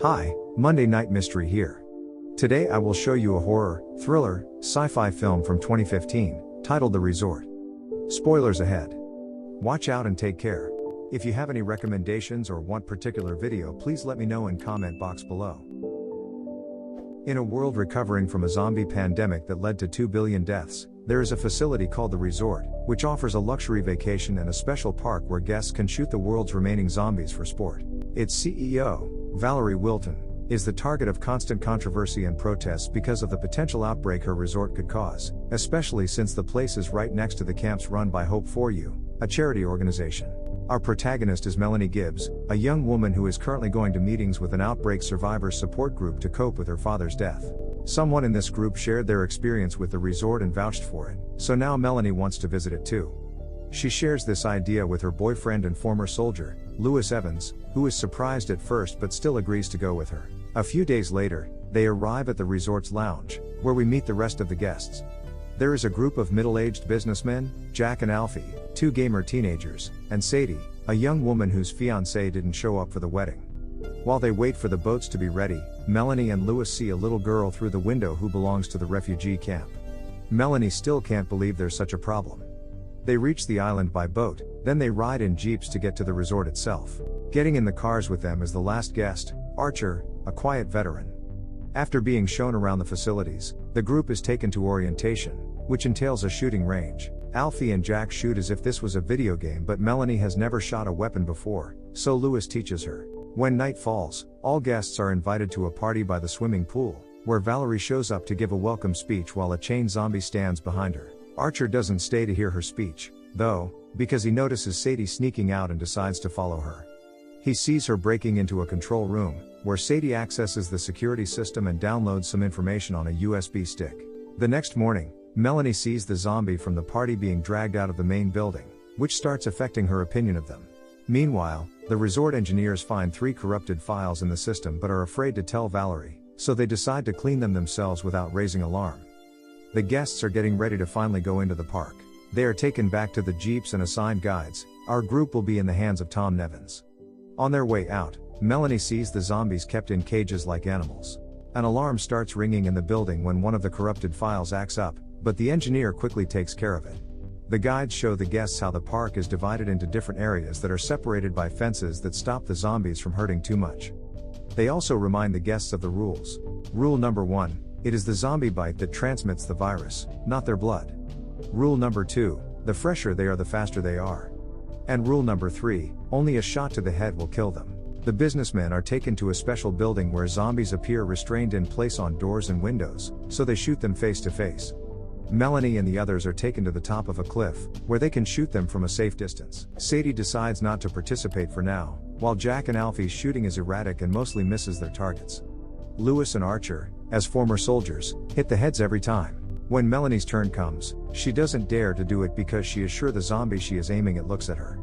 Hi, Monday Night Mystery here. Today I will show you a horror, thriller, sci-fi film from 2015, titled The Resort. Spoilers ahead. Watch out and take care. If you have any recommendations or want particular video, please let me know in comment box below. In a world recovering from a zombie pandemic that led to 2 billion deaths, there is a facility called The Resort, which offers a luxury vacation and a special park where guests can shoot the world's remaining zombies for sport. Its CEO, Valerie Wilton, is the target of constant controversy and protests because of the potential outbreak her resort could cause, especially since the place is right next to the camps run by Hope For You, a charity organization. Our protagonist is Melanie Gibbs, a young woman who is currently going to meetings with an outbreak survivors support group to cope with her father's death. Someone in this group shared their experience with the resort and vouched for it, so now Melanie wants to visit it too. She shares this idea with her boyfriend and former soldier, Lewis Evans, who is surprised at first but still agrees to go with her. A few days later, they arrive at the resort's lounge, where we meet the rest of the guests. There is a group of middle-aged businessmen, Jack and Alfie, two gamer teenagers, and Sadie, a young woman whose fiancé didn't show up for the wedding. While they wait for the boats to be ready, Melanie and Lewis see a little girl through the window who belongs to the refugee camp. Melanie still can't believe there's such a problem. They reach the island by boat, then they ride in jeeps to get to the resort itself. Getting in the cars with them is the last guest, Archer, a quiet veteran. After being shown around the facilities, the group is taken to orientation, which entails a shooting range. Alfie and Jack shoot as if this was a video game, but Melanie has never shot a weapon before, so Lewis teaches her. When night falls, all guests are invited to a party by the swimming pool, where Valerie shows up to give a welcome speech while a chained zombie stands behind her. Archer doesn't stay to hear her speech, though, because he notices Sadie sneaking out and decides to follow her. He sees her breaking into a control room, where Sadie accesses the security system and downloads some information on a USB stick. The next morning, Melanie sees the zombie from the party being dragged out of the main building, which starts affecting her opinion of them. Meanwhile, the resort engineers find 3 corrupted files in the system but are afraid to tell Valerie, so they decide to clean them themselves without raising alarm. The guests are getting ready to finally go into the park. They are taken back to the jeeps and assigned guides. Our group will be in the hands of Tom Nevins. On their way out, Melanie sees the zombies kept in cages like animals. An alarm starts ringing in the building when one of the corrupted files acts up, but the engineer quickly takes care of it. The guides show the guests how the park is divided into different areas that are separated by fences that stop the zombies from hurting too much. They also remind the guests of the rules. Rule number 1, it is the zombie bite that transmits the virus, not their blood. Rule number 2, the fresher they are the faster they are. And rule number 3, only a shot to the head will kill them. The businessmen are taken to a special building where zombies appear restrained in place on doors and windows, so they shoot them face to face. Melanie and the others are taken to the top of a cliff, where they can shoot them from a safe distance. Sadie decides not to participate for now, while Jack and Alfie's shooting is erratic and mostly misses their targets. Lewis and Archer, as former soldiers, hit the heads every time. When Melanie's turn comes, she doesn't dare to do it because she is sure the zombie she is aiming at looks at her.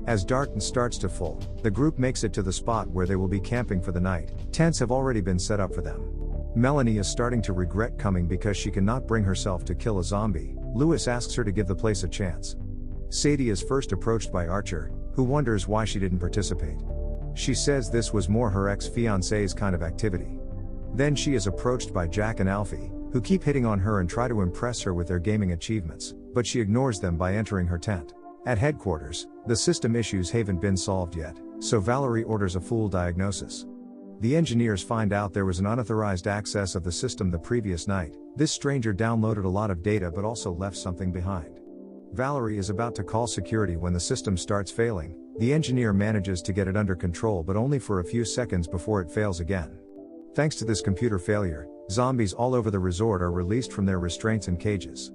As darkness starts to fall, the group makes it to the spot where they will be camping for the night. Tents have already been set up for them. Melanie is starting to regret coming because she cannot bring herself to kill a zombie. Lewis asks her to give the place a chance. Sadie is first approached by Archer, who wonders why she didn't participate. She says this was more her ex-fiancé's kind of activity. Then she is approached by Jack and Alfie, who keep hitting on her and try to impress her with their gaming achievements, but she ignores them by entering her tent. At headquarters, the system issues haven't been solved yet, so Valerie orders a full diagnosis. The engineers find out there was an unauthorized access of the system the previous night. This stranger downloaded a lot of data but also left something behind. Valerie is about to call security when the system starts failing. The engineer manages to get it under control but only for a few seconds before it fails again. Thanks to this computer failure, zombies all over the resort are released from their restraints and cages.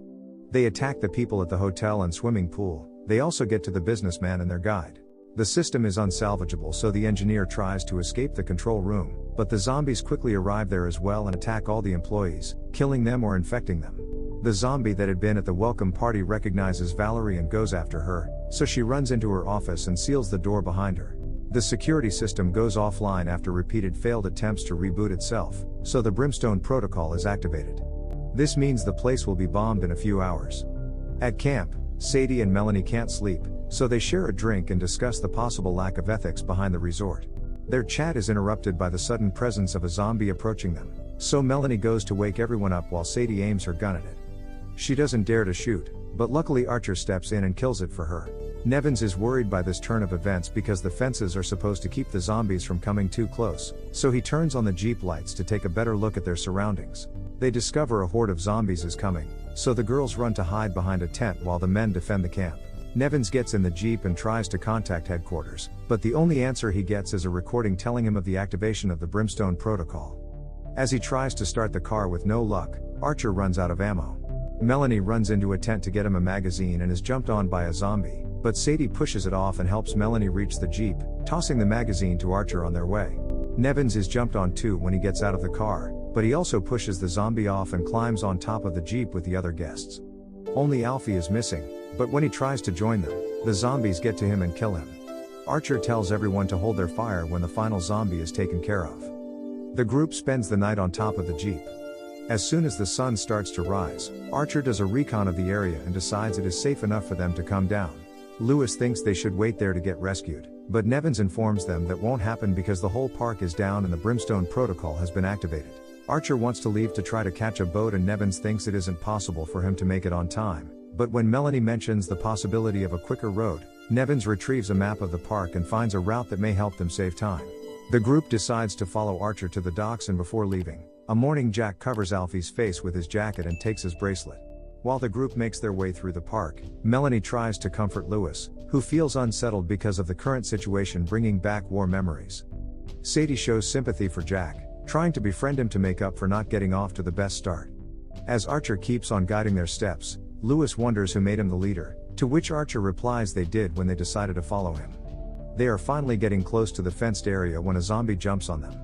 They attack the people at the hotel and swimming pool. They also get to the businessman and their guide. The system is unsalvageable, so the engineer tries to escape the control room, but the zombies quickly arrive there as well and attack all the employees, killing them or infecting them. The zombie that had been at the welcome party recognizes Valerie and goes after her, so she runs into her office and seals the door behind her. The security system goes offline after repeated failed attempts to reboot itself, so the Brimstone Protocol is activated. This means the place will be bombed in a few hours. At camp, Sadie and Melanie can't sleep, so they share a drink and discuss the possible lack of ethics behind the resort. Their chat is interrupted by the sudden presence of a zombie approaching them, so Melanie goes to wake everyone up while Sadie aims her gun at it. She doesn't dare to shoot, but luckily Archer steps in and kills it for her. Nevins is worried by this turn of events because the fences are supposed to keep the zombies from coming too close, so he turns on the Jeep lights to take a better look at their surroundings. They discover a horde of zombies is coming, so the girls run to hide behind a tent while the men defend the camp. Nevins gets in the Jeep and tries to contact headquarters, but the only answer he gets is a recording telling him of the activation of the Brimstone Protocol. As he tries to start the car with no luck, Archer runs out of ammo. Melanie runs into a tent to get him a magazine and is jumped on by a zombie, but Sadie pushes it off and helps Melanie reach the Jeep, tossing the magazine to Archer on their way. Nevins is jumped on too when he gets out of the car, but he also pushes the zombie off and climbs on top of the Jeep with the other guests. Only Alfie is missing, but when he tries to join them, the zombies get to him and kill him. Archer tells everyone to hold their fire when the final zombie is taken care of. The group spends the night on top of the Jeep. As soon as the sun starts to rise, Archer does a recon of the area and decides it is safe enough for them to come down. Lewis thinks they should wait there to get rescued, but Nevins informs them that won't happen because the whole park is down and the Brimstone Protocol has been activated. Archer wants to leave to try to catch a boat and Nevins thinks it isn't possible for him to make it on time, but when Melanie mentions the possibility of a quicker road, Nevins retrieves a map of the park and finds a route that may help them save time. The group decides to follow Archer to the docks and before leaving, a morning Jack covers Alfie's face with his jacket and takes his bracelet. While the group makes their way through the park, Melanie tries to comfort Lewis, who feels unsettled because of the current situation bringing back war memories. Sadie shows sympathy for Jack, trying to befriend him to make up for not getting off to the best start. As Archer keeps on guiding their steps, Lewis wonders who made him the leader, to which Archer replies they did when they decided to follow him. They are finally getting close to the fenced area when a zombie jumps on them.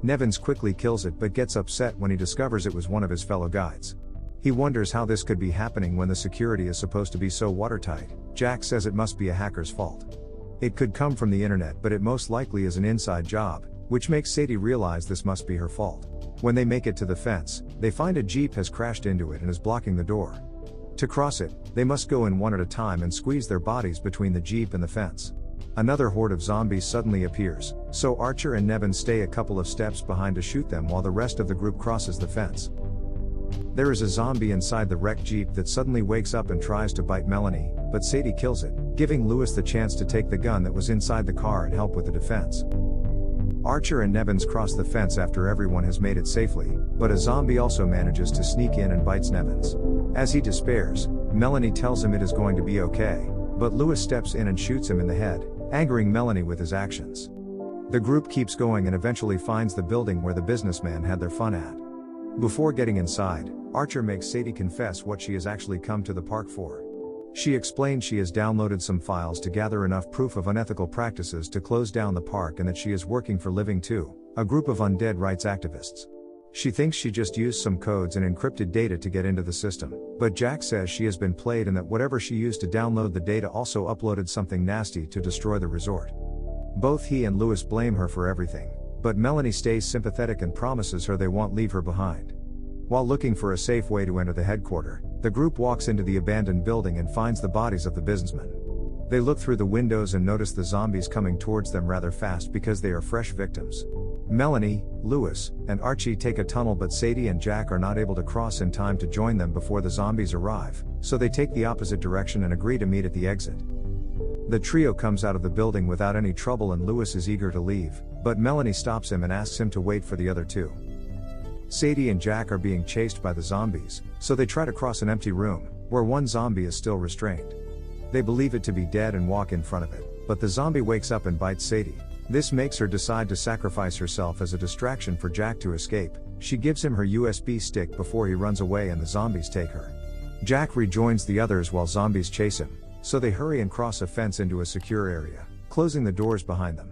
Nevins quickly kills it but gets upset when he discovers it was one of his fellow guides. He wonders how this could be happening when the security is supposed to be so watertight. Jack says it must be a hacker's fault. It could come from the internet, but it most likely is an inside job, which makes Sadie realize this must be her fault. When they make it to the fence, they find a Jeep has crashed into it and is blocking the door. To cross it, they must go in one at a time and squeeze their bodies between the Jeep and the fence. Another horde of zombies suddenly appears, so Archer and Nevin stay a couple of steps behind to shoot them while the rest of the group crosses the fence. There is a zombie inside the wrecked Jeep that suddenly wakes up and tries to bite Melanie, but Sadie kills it, giving Lewis the chance to take the gun that was inside the car and help with the defense. Archer and Nevins cross the fence after everyone has made it safely, but a zombie also manages to sneak in and bites Nevins. As he despairs, Melanie tells him it is going to be okay, but Lewis steps in and shoots him in the head, angering Melanie with his actions. The group keeps going and eventually finds the building where the businessman had their fun at. Before getting inside, Archer makes Sadie confess what she has actually come to the park for. She explains she has downloaded some files to gather enough proof of unethical practices to close down the park and that she is working for Living 2, a group of undead rights activists. She thinks she just used some codes and encrypted data to get into the system, but Jack says she has been played and that whatever she used to download the data also uploaded something nasty to destroy the resort. Both he and Lewis blame her for everything, but Melanie stays sympathetic and promises her they won't leave her behind. While looking for a safe way to enter the headquarters, the group walks into the abandoned building and finds the bodies of the businessmen. They look through the windows and notice the zombies coming towards them rather fast because they are fresh victims. Melanie, Lewis, and Archie take a tunnel, but Sadie and Jack are not able to cross in time to join them before the zombies arrive, so they take the opposite direction and agree to meet at the exit. The trio comes out of the building without any trouble and Lewis is eager to leave, but Melanie stops him and asks him to wait for the other two. Sadie and Jack are being chased by the zombies, so they try to cross an empty room, where one zombie is still restrained. They believe it to be dead and walk in front of it, but the zombie wakes up and bites Sadie. This makes her decide to sacrifice herself as a distraction for Jack to escape. She gives him her USB stick before he runs away and the zombies take her. Jack rejoins the others while zombies chase him, so they hurry and cross a fence into a secure area, closing the doors behind them.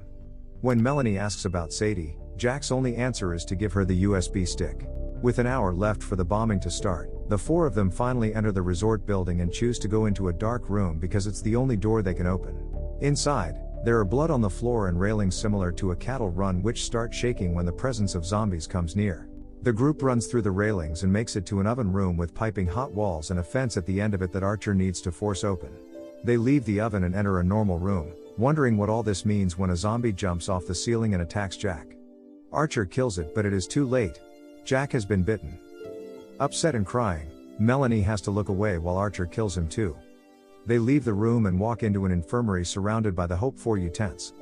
When Melanie asks about Sadie, Jack's only answer is to give her the USB stick. With an hour left for the bombing to start, the four of them finally enter the resort building and choose to go into a dark room because it's the only door they can open. Inside, there are blood on the floor and railings similar to a cattle run which start shaking when the presence of zombies comes near. The group runs through the railings and makes it to an oven room with piping hot walls and a fence at the end of it that Archer needs to force open. They leave the oven and enter a normal room, wondering what all this means when a zombie jumps off the ceiling and attacks Jack. Archer kills it, but it is too late. Jack has been bitten. Upset and crying, Melanie has to look away while Archer kills him too. They leave the room and walk into an infirmary surrounded by the hoped-for tents.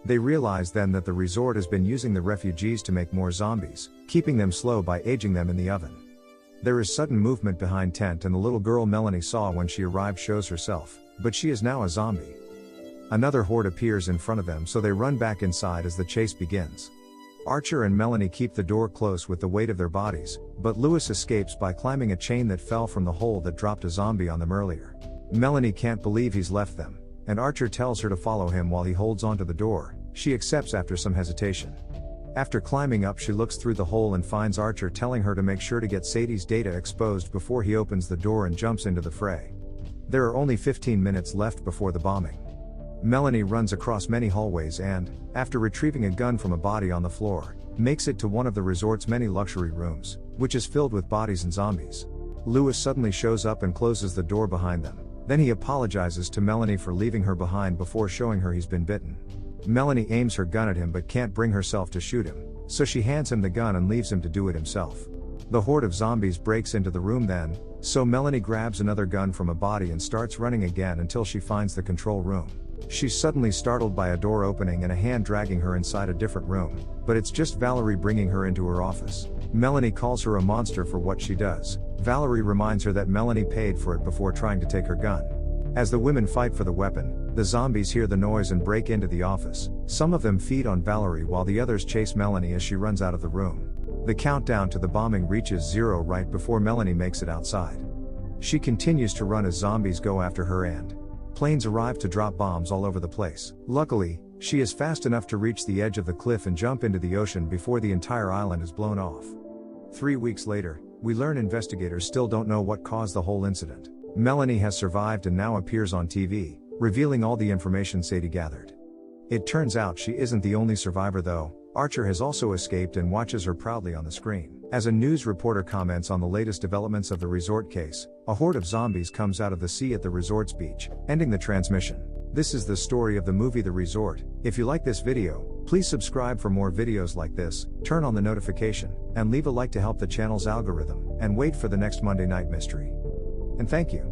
They realize then that the resort has been using the refugees to make more zombies, keeping them slow by aging them in the oven. There is sudden movement behind tent and the little girl Melanie saw when she arrived shows herself, but she is now a zombie. Another horde appears in front of them, so they run back inside as the chase begins. Archer and Melanie keep the door close with the weight of their bodies, but Lewis escapes by climbing a chain that fell from the hole that dropped a zombie on them earlier. Melanie can't believe he's left them, and Archer tells her to follow him while he holds onto the door. She accepts after some hesitation. After climbing up, she looks through the hole and finds Archer telling her to make sure to get Sadie's data exposed before he opens the door and jumps into the fray. There are only 15 minutes left before the bombing. Melanie runs across many hallways and, after retrieving a gun from a body on the floor, makes it to one of the resort's many luxury rooms, which is filled with bodies and zombies. Lewis suddenly shows up and closes the door behind them. Then he apologizes to Melanie for leaving her behind before showing her he's been bitten. Melanie aims her gun at him but can't bring herself to shoot him, so she hands him the gun and leaves him to do it himself. The horde of zombies breaks into the room then, so Melanie grabs another gun from a body and starts running again until she finds the control room. She's suddenly startled by a door opening and a hand dragging her inside a different room, but it's just Valerie bringing her into her office. Melanie calls her a monster for what she does. Valerie reminds her that Melanie paid for it before trying to take her gun. As the women fight for the weapon, the zombies hear the noise and break into the office. Some of them feed on Valerie while the others chase Melanie as she runs out of the room. The countdown to the bombing reaches 0 right before Melanie makes it outside. She continues to run as zombies go after her and planes arrive to drop bombs all over the place. Luckily, she is fast enough to reach the edge of the cliff and jump into the ocean before the entire island is blown off. 3 weeks later, we learn investigators still don't know what caused the whole incident. Melanie has survived and now appears on TV, revealing all the information Sadie gathered. It turns out she isn't the only survivor though. Archer has also escaped and watches her proudly on the screen. As a news reporter comments on the latest developments of the resort case, a horde of zombies comes out of the sea at the resort's beach, ending the transmission. This is the story of the movie The Resort. If you like this video, please subscribe for more videos like this, turn on the notification, and leave a like to help the channel's algorithm, and wait for the next Monday Night Mystery. And thank you.